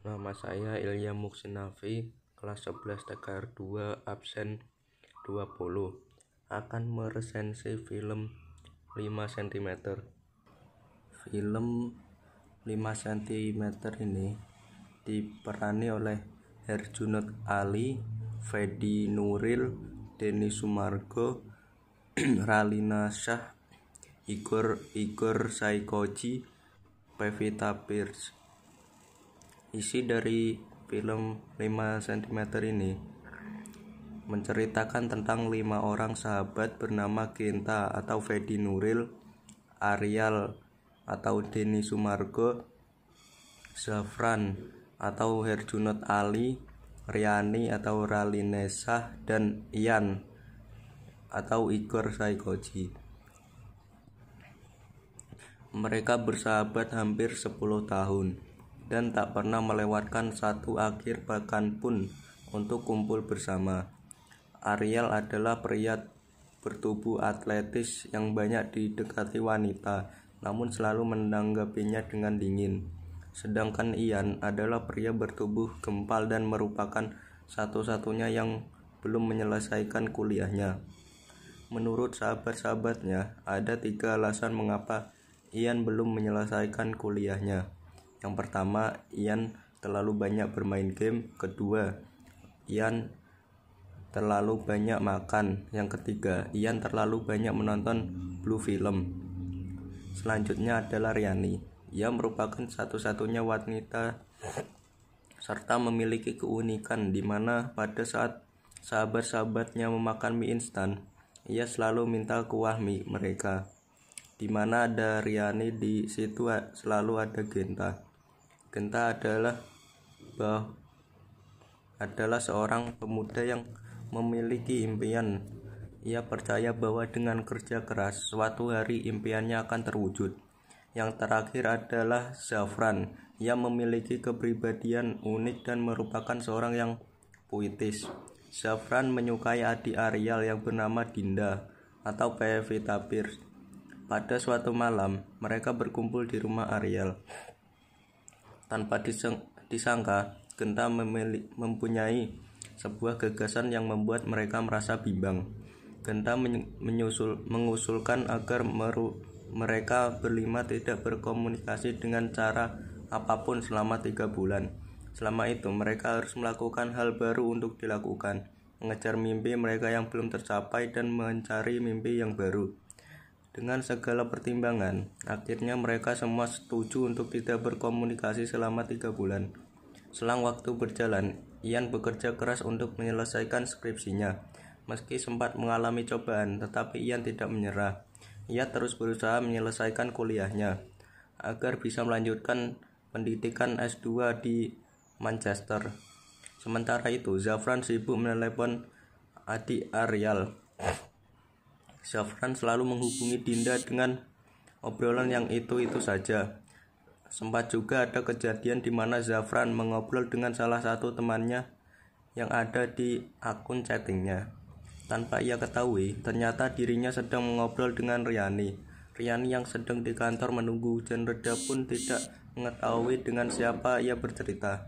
Nama saya Ilya Muksinafi, kelas 11 TKR 2, absen 20. Akan meresensi film 5 cm. Film 5 cm ini diperani oleh Herjunot Ali, Fedi Nuril, Denny Sumargo, Ralina Shah, Igor Saikoji, Pevita Pierce. Isi dari film 5 cm ini menceritakan tentang 5 orang sahabat bernama Genta atau Fedi Nuril, Arial atau Denny Sumargo, Zafran atau Herjunot Ali, Riani atau Ralinesah, dan Ian atau Igor Saikoji. Mereka bersahabat hampir 10 tahun dan tak pernah melewatkan satu akhir pekan pun untuk kumpul bersama. Ariel adalah pria bertubuh atletis yang banyak didekati wanita, namun selalu menanggapinya dengan dingin. Sedangkan Ian adalah pria bertubuh gempal dan merupakan satu-satunya yang belum menyelesaikan kuliahnya. Menurut sahabat-sahabatnya, ada 3 alasan mengapa Ian belum menyelesaikan kuliahnya. Yang pertama, Ian terlalu banyak bermain game. Kedua, Ian terlalu banyak makan. Yang ketiga, Ian terlalu banyak menonton blue film. Selanjutnya adalah Riani. Ia merupakan satu-satunya wanita serta memiliki keunikan di mana pada saat sahabat-sahabatnya memakan mie instan, ia selalu minta kuah mie mereka. Di mana ada Riani, di situ selalu ada Genta. Genta adalah seorang pemuda yang memiliki impian. Ia percaya bahwa dengan kerja keras, suatu hari impiannya akan terwujud. Yang terakhir adalah Zafran. Ia memiliki kepribadian unik dan merupakan seorang yang puitis. Zafran menyukai adik Ariel yang bernama Dinda atau Pevita Pierce. Pada suatu malam, mereka berkumpul di rumah Ariel. Tanpa disangka, Genta mempunyai sebuah gagasan yang membuat mereka merasa bimbang. Genta mengusulkan agar mereka berlima tidak berkomunikasi dengan cara apapun selama 3 bulan. Selama itu, mereka harus melakukan hal baru untuk dilakukan, mengejar mimpi mereka yang belum tercapai dan mencari mimpi yang baru. Dengan segala pertimbangan, akhirnya mereka semua setuju untuk tidak berkomunikasi selama 3 bulan. Selang waktu berjalan, Ian bekerja keras untuk menyelesaikan skripsinya. Meski sempat mengalami cobaan, tetapi Ian tidak menyerah. Ia terus berusaha menyelesaikan kuliahnya agar bisa melanjutkan pendidikan S2 di Manchester. Sementara itu, Zafran sibuk menelepon adik Ariel. Zafran selalu menghubungi Dinda dengan obrolan yang itu-itu saja. Sempat juga ada kejadian di mana Zafran mengobrol dengan salah satu temannya yang ada di akun chattingnya. Tanpa ia ketahui, ternyata dirinya sedang mengobrol dengan Riani. Riani yang sedang di kantor menunggu hujan reda pun tidak mengetahui dengan siapa ia bercerita.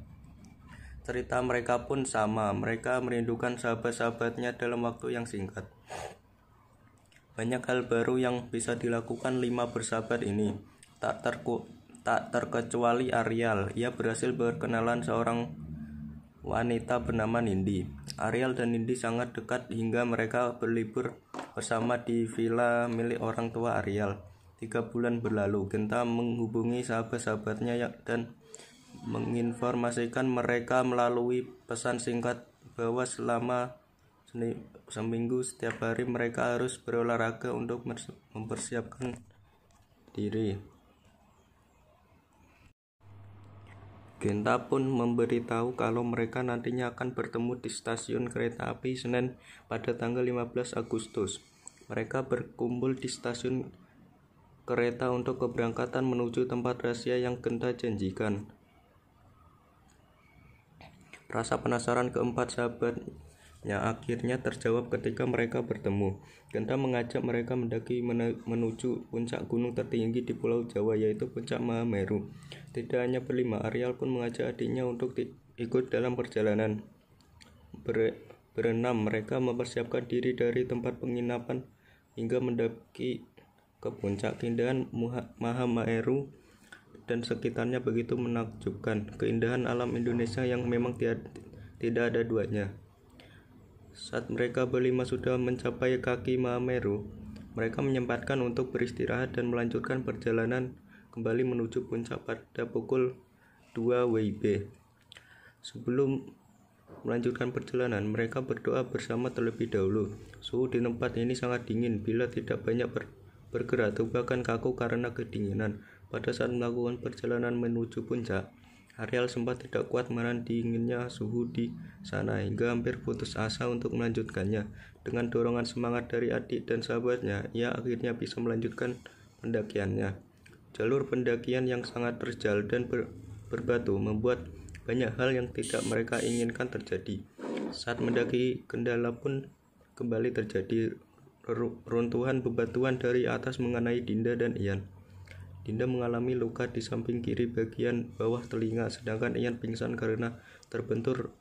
Cerita mereka pun sama, mereka merindukan sahabat-sahabatnya dalam waktu yang singkat. Banyak hal baru yang bisa dilakukan 5 bersahabat ini. Tak terkecuali Ariel. Ia berhasil berkenalan seorang wanita bernama Nindi. Ariel dan Nindi sangat dekat hingga mereka berlibur bersama di villa milik orang tua Ariel. 3 bulan berlalu, Genta menghubungi sahabat-sahabatnya dan menginformasikan mereka melalui pesan singkat bahwa selama seminggu setiap hari mereka harus berolahraga untuk mempersiapkan diri. Genta pun memberitahu kalau mereka nantinya akan bertemu di stasiun kereta api Senen pada tanggal 15 Agustus. Mereka berkumpul di stasiun kereta untuk keberangkatan menuju tempat rahasia yang Genta janjikan. Rasa penasaran keempat sahabatnya akhirnya terjawab ketika mereka bertemu. Genta mengajak mereka mendaki menuju puncak gunung tertinggi di Pulau Jawa, yaitu Puncak Mahameru. Tidak hanya berlima, Ariel pun mengajak adiknya untuk ikut dalam perjalanan. Berenam, mereka mempersiapkan diri dari tempat penginapan hingga mendaki ke puncak. Keindahan Mahameru dan sekitarnya begitu menakjubkan. Keindahan alam Indonesia yang memang tidak ada duanya. Saat mereka berlima sudah mencapai kaki Mahameru, mereka menyempatkan untuk beristirahat dan melanjutkan perjalanan kembali menuju puncak pada pukul 2 WIB. Sebelum melanjutkan perjalanan, mereka berdoa bersama terlebih dahulu. Suhu di tempat ini sangat dingin bila tidak banyak bergerak atau bahkan kaku karena kedinginan. Pada saat melakukan perjalanan menuju puncak, Ariel sempat tidak kuat menahan dinginnya suhu di sana hingga hampir putus asa untuk melanjutkannya. Dengan dorongan semangat dari adik dan sahabatnya, ia akhirnya bisa melanjutkan pendakiannya. Jalur pendakian yang sangat terjal dan berbatu membuat banyak hal yang tidak mereka inginkan terjadi. Saat mendaki, kendala pun kembali terjadi. Runtuhan bebatuan dari atas mengenai Dinda dan Ian. Dinda mengalami luka di samping kiri bagian bawah telinga, sedangkan Ian pingsan karena terbentur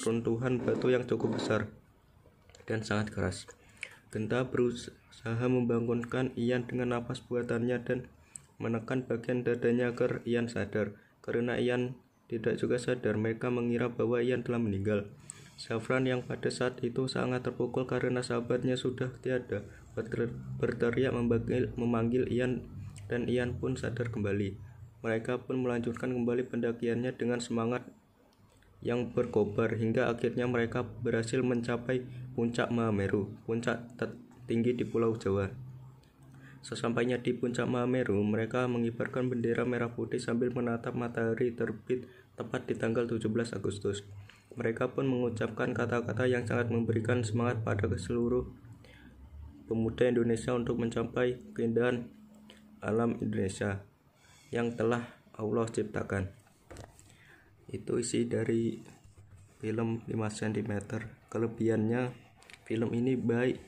runtuhan batu yang cukup besar dan sangat keras. Genta berusaha membangunkan Ian dengan napas buatannya dan menekan bagian dadanya agar Ian sadar. Karena Ian tidak juga sadar, mereka mengira bahwa Ian telah meninggal. Zafran yang pada saat itu sangat terpukul karena sahabatnya sudah tiada, berteriak memanggil Ian, dan Ian pun sadar kembali. Mereka pun melanjutkan kembali pendakiannya dengan semangat yang berkobar hingga akhirnya mereka berhasil mencapai puncak Mahameru, puncak tertinggi di Pulau Jawa. Sesampainya di puncak Mahameru, mereka mengibarkan bendera merah putih sambil menatap matahari terbit tepat di tanggal 17 Agustus. Mereka pun mengucapkan kata-kata yang sangat memberikan semangat pada seluruh pemuda Indonesia untuk mencapai keindahan alam Indonesia yang telah Allah ciptakan. Itu isi dari film 5 cm. Kelebihannya, film ini baik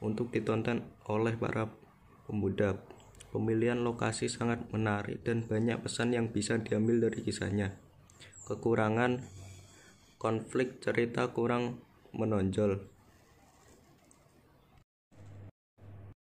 untuk ditonton oleh para pemuda. Pemilihan lokasi sangat menarik dan banyak pesan yang bisa diambil dari kisahnya. Kekurangan, konflik cerita kurang menonjol.